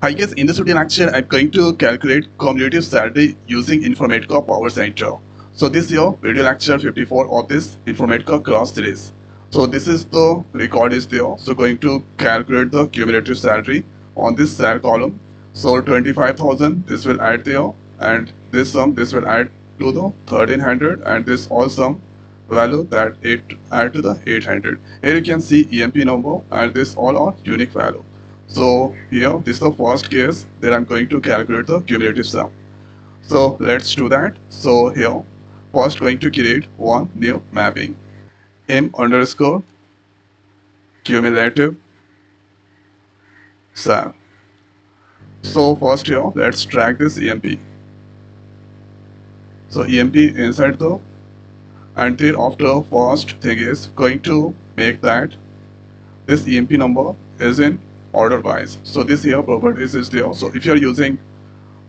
I guess in this video lecture, I'm going to calculate cumulative salary using Informatica Power Center. So this is your video lecture 54 of this Informatica class series. So this is the record is there. So going to calculate the cumulative salary on this cell column. So 25,000, this will add there, and this sum, this will add to the 1300, and this all sum value that it add to the 800. Here you can see EMP number, and this all are unique value. So here, this is the first case that I'm going to calculate the cumulative sum. So let's do that. So here, first going to create one new mapping. M underscore cumulative sum. So first here, let's drag this EMP. So EMP inside the, and thereafter first thing is going to make that this EMP number is in order wise. So this here properties is there. So if you are using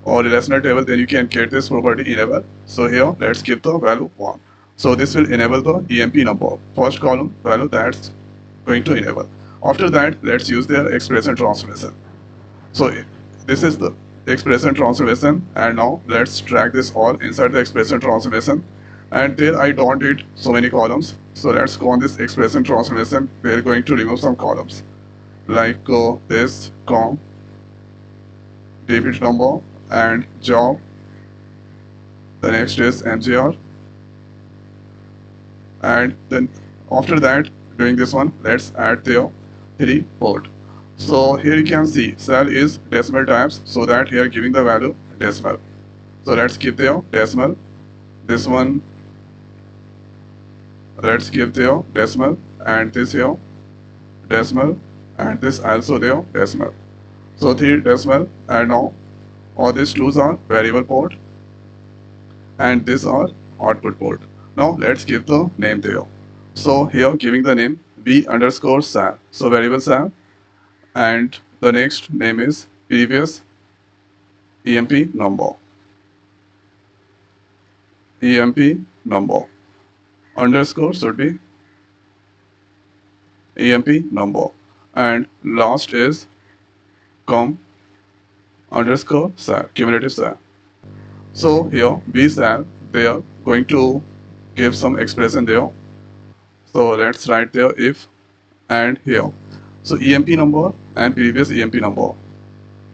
a relational table, then you can get this property enable. So here let's give the value 1. So this will enable the EMP number, first column value that's going to enable. After that, let's use their expression transformation. So this is the expression transformation, and now let's drag this all inside the expression transformation. And there I don't need so many columns. So let's go on this expression transformation. We're going to remove some columns like this com, debit number, and job. The next is MGR, and then after that, doing this one, let's add the 3 port. So here you can see cell is decimal types, so that here giving the value decimal. So let's give the decimal. This one, let's give the decimal, and this here decimal, and this also there decimal. So 3 decimal, and now all these 2's are variable port, and these are output port. Now let's give the name there. So here giving the name b underscore sal, so variable sal, and the next name is previous EMP number. EMP number underscore should be EMP number, and last is com underscore sal, cumulative sal. So here b sal, they are going to give some expression there. So let's write there if, and here. So EMP number and previous EMP number.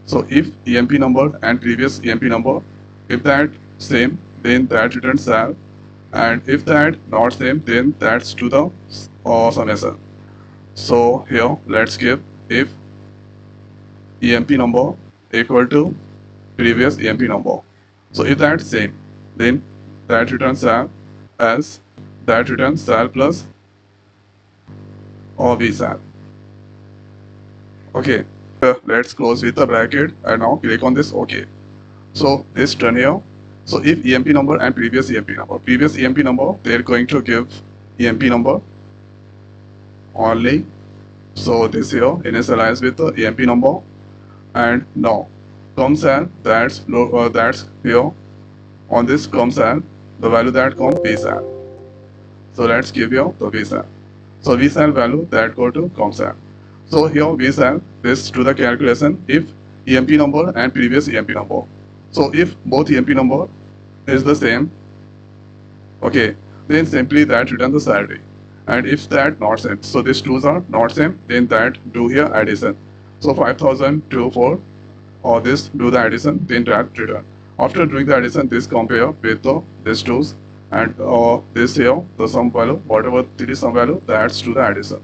So if EMP number and previous EMP number, if that same, then that returns sal, and if that not same, then that's to the summation. So here let's give if EMP number equal to previous EMP number. So if that's same, then that returns sal as that returns sal plus or v sal. Okay, let's close with the bracket, and now click on this OK. So this turn here. So if EMP number and previous EMP number, they're going to give EMP number only. So this here initialize with the EMP number, and now com sal, that's here on this com sal, the value that com v sal. So let's give here the v sal. So v sal value that go to com sal. So here v sal, this to the calculation if EMP number and previous EMP number. So if both EMP number is the same, okay, then simply that return the salary. And if that not same, so these 2's are not same, then that do here addition. So 5,000 to 4, or this do the addition, then that return. After doing the addition, this compare with the these 2's, and this here the sum value, whatever it is sum value, that's to the addition.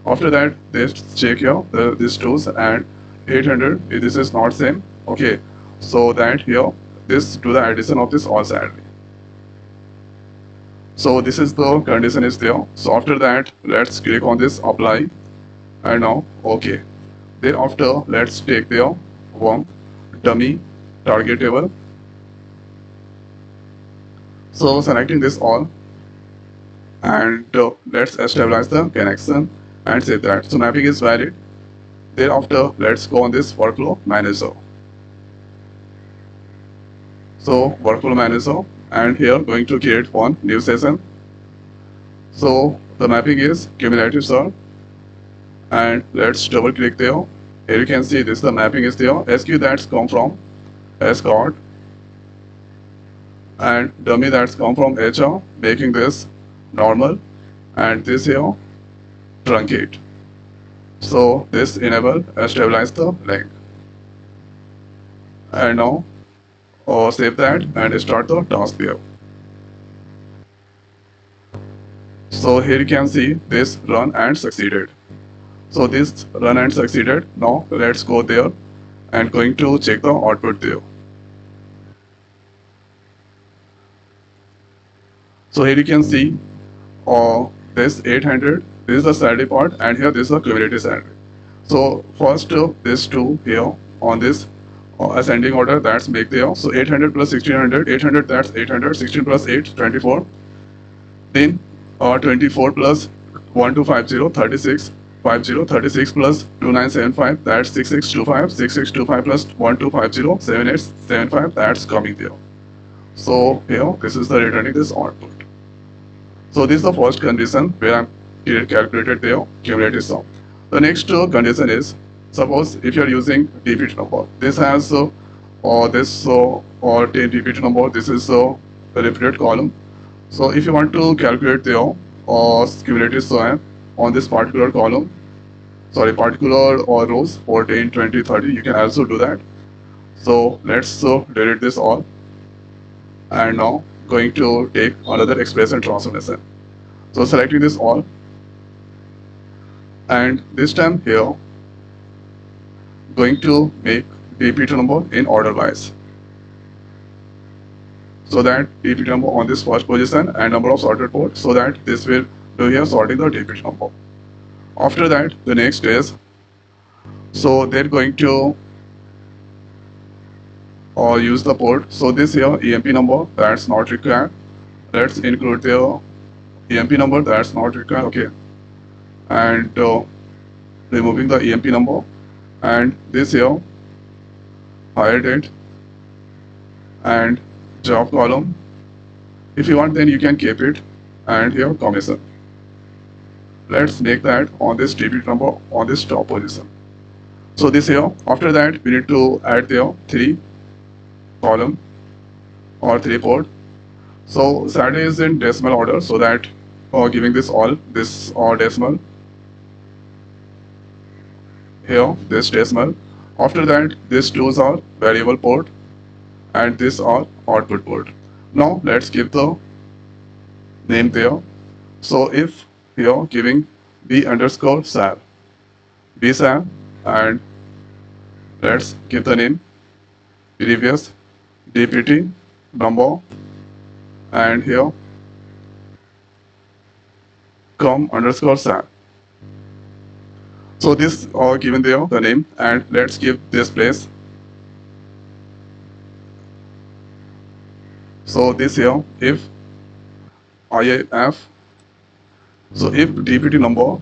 After that, this check here these 2's, and 800, this is not same, okay, so that here this to the addition of this all salary. So this is the condition is there. So after that, let's click on this apply, and now okay. Thereafter, let's take their one dummy target table. So selecting this all, and let's establish the connection and save that. So mapping is valid. Thereafter, let's go on this workflow manager. So workflow manager, and here going to create one new session. So the mapping is cumulative sum, and let's double click there, Here you can see this, the mapping is there. SQ that's come from escort and dummy that's come from HR, making this normal, and this here truncate. So this enable stabilize the link. And now save that and start the task there. So here you can see this run and succeeded. So this run and succeeded. Now let's go there and going to check the output there. So here you can see this 800, this is the salary part, and here this is the cumulative salary. So first this two here on this ascending order, that's make there. So 800 plus 1600, 800 that's 800, 16 plus 8, 24. Then 24 plus 1250, 36, 50, 36 plus 2975, that's 6625, 6625 plus 1250, 7875, that's coming there. So here, this is the returning this output. So this is the first condition where I'm calculated their cumulative sum. The next condition is, suppose if you are using DPT number, this has or 10 DPT number, this is a repeated column. So if you want to calculate their cumulative sum on this particular column, particular rows 14, 20, 30, you can also do that. So let's delete this all, and now going to take another expression transformation. So selecting this all, and this time here going to make DPT number in order wise, so that DPT number on this first position and number of sorted port, so that this will do here sorting the DPT number. After that, the next is, so they're going to use the port. So this here EMP number, that's not required. Let's include the EMP number, that's not required. Okay, and removing the EMP number, and this here hire date and job column. If you want, then you can keep it, and here commission. Let's make that on this DPT number on this top position. So this here, after that we need to add there 3 column or 3 port. So Saturday is in decimal order, so that giving this all, this or decimal here, this decimal. After that, these twos are variable port and this are output port. Now let's give the name there. So if here giving b underscore sal, b sal, and let's give the name previous DPT number, and here com underscore sal. So this given there the name, and let's give this place. So this here if IIF, so if DPT number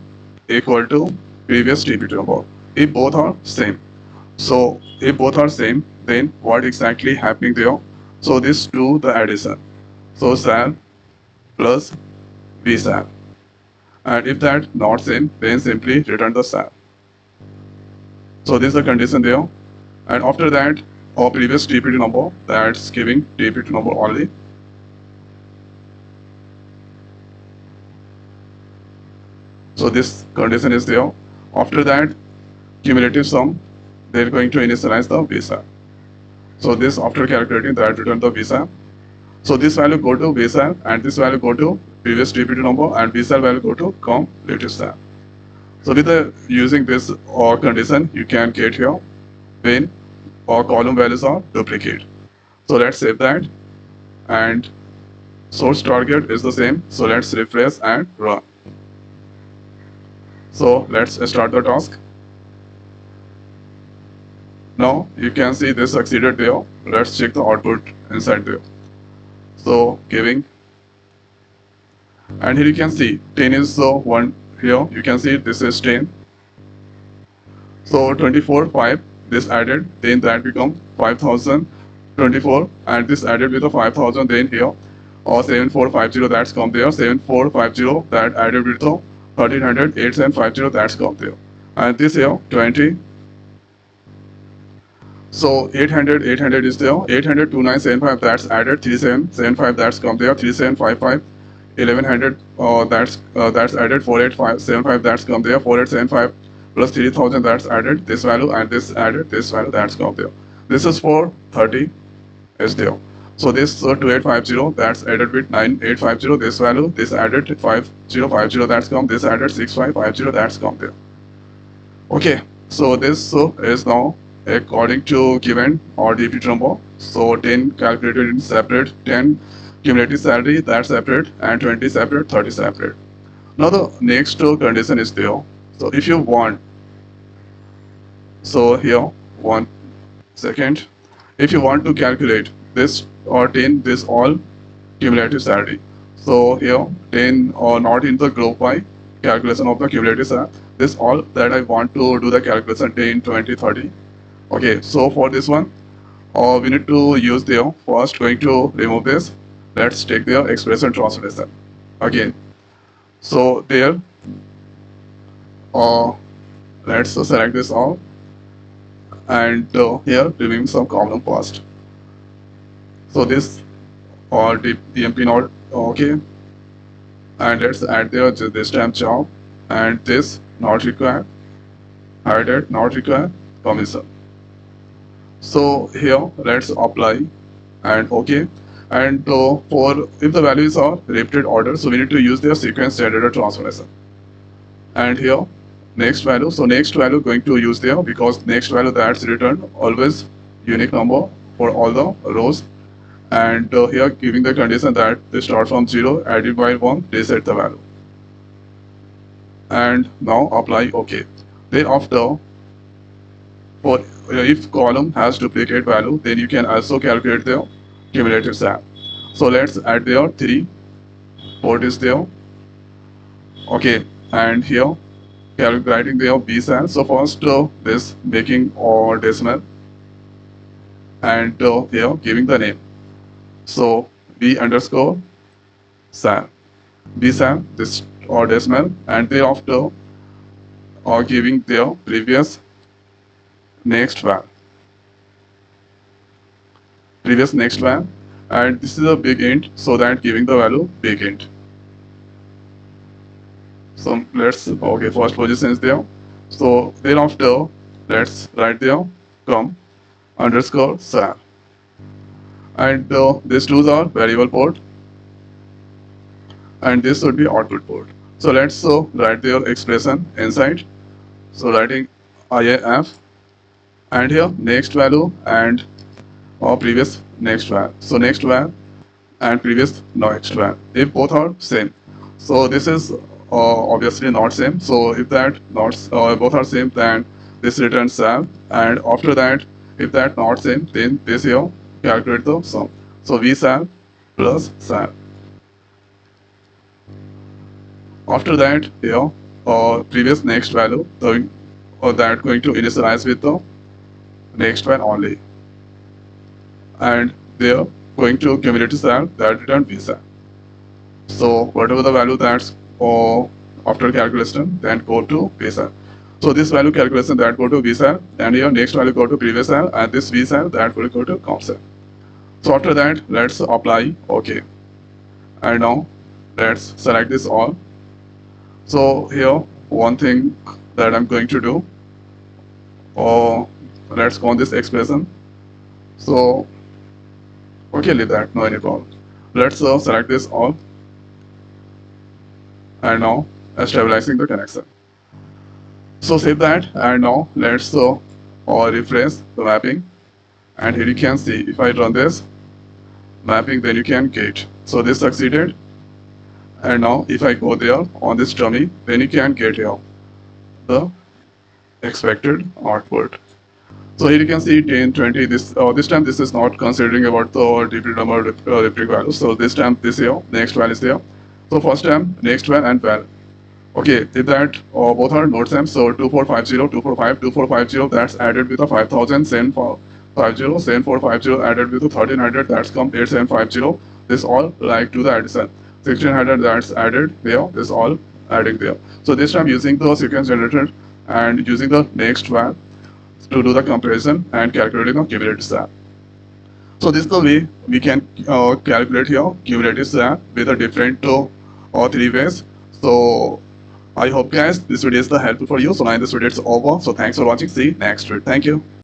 equal to previous DPT number, if both are same. So if both are same, then what exactly happening there? So this do the addition. So sal plus b sal. And if that not same, then simply return the sal. So this is the condition there. And after that, our previous DPT number, that's giving DPT number only. So this condition is there. After that, cumulative sum, they're going to initialize the visa. So this, after calculating that, return the visa. So this value go to visa, and this value go to previous DPT number, and visa value go to com latest sal. So with the using this condition, you can get here when column values are duplicate. So let's save that, and source target is the same. So let's refresh and run. So let's start the task. Now you can see this succeeded there. Let's check the output inside there. So giving, and here you can see 10 is one here. You can see this is 10. So 24, 5, this added, then that become 5024, and this added with the 5000, then here or 7450, that's come there. 7450, that added with the 1300, 8750, that's come there. And this here 20, So 800, 800 is there. 800, 2975, that's added. 3775, that's come there. 3755, 1100, that's added. 4875, that's come there. 4875 plus 3000, that's added. This value and this added. This value, that's come there. This is for 30 is there. So this 2850, that's added with 9850. This value, this added 5050, that's come. This added 6550, that's come there. Okay, so this is now according to given or DP number. So 10 calculated in separate, 10 cumulative salary, that's separate, and 20 separate, 30 separate. Now the next condition is there. So if you want, so here 1 second, if you want to calculate this or 10 this all cumulative salary, so here 10 or not in the group by calculation of the cumulative salary, this all that I want to do the calculation 10 20 30. Okay, so for this one we need to use there. First going to remove this. Let's take their expression translation again. So there let's select this all, and here removing some column first. So this or DMP not okay, and let's add there this temp job and this not required, added not required, commission. So here let's apply and okay, and for if the values are repeated order, so we need to use their sequence generator transformation. And here next value, so next value going to use there because next value that's returned always unique number for all the rows, and here giving the condition that they start from 0, added by 1, reset the value, and now apply okay. Thereafter, for if column has duplicate value, then you can also calculate the cumulative SAM. So let's add there 3 port is there. Okay, and here calculating their B SAM. So first this making or decimal, and here giving the name. So B underscore SAM, B SAM this or decimal, and thereafter giving their previous next van, and this is a big int, so that giving the value big int. So let's okay, first position is there. So thereafter let's write there com underscore SAM, and these two are variable port, and this should be output port. So let's write their expression inside. So writing IAF, and here next value and previous next value. So next value and previous next value, if both are same. So this is obviously not same. So if that not both are same, then this returns SAM, and after that if that not same, then this here calculate the sum. So V SAM plus SAM. After that here previous next value, that going to initialize with the next one only, and there going to cumulative SAM that return V SAM. So whatever the value that's after calculation, then go to V SAM. So this value calculation that go to V SAM, and here next value go to previous SAM, and this V SAM that will go to comp SAM. So after that let's apply okay, and now let's select this all. So here one thing that I'm going to do, let's call this expression. So okay, leave that, no any problem. Let's select this all, and now stabilizing the connection. So save that, and now let's refresh the mapping, and here you can see if I run this mapping, then you can get. So this succeeded, and now if I go there on this dummy, then you can get here the expected output. So here you can see 10, 20. This time this is not considering about the DP number repeat value. So this time this here next value is there. So first time next one and val. Okay, if that both are node same, so 2450, 245, 2450, that's added with a 5000, 7450, 7450 added with a 1300, that's come 8750. This all like to the addition. 1600 that's added there, this all adding there. So this time using the sequence generator and using the next one to do the comparison and calculating the cumulative SAP. So this is the way we can calculate here cumulative SAP with a different 2 or 3 ways. So I hope guys this video is helpful for you. So now this video is over. So thanks for watching. See you next week. Thank you.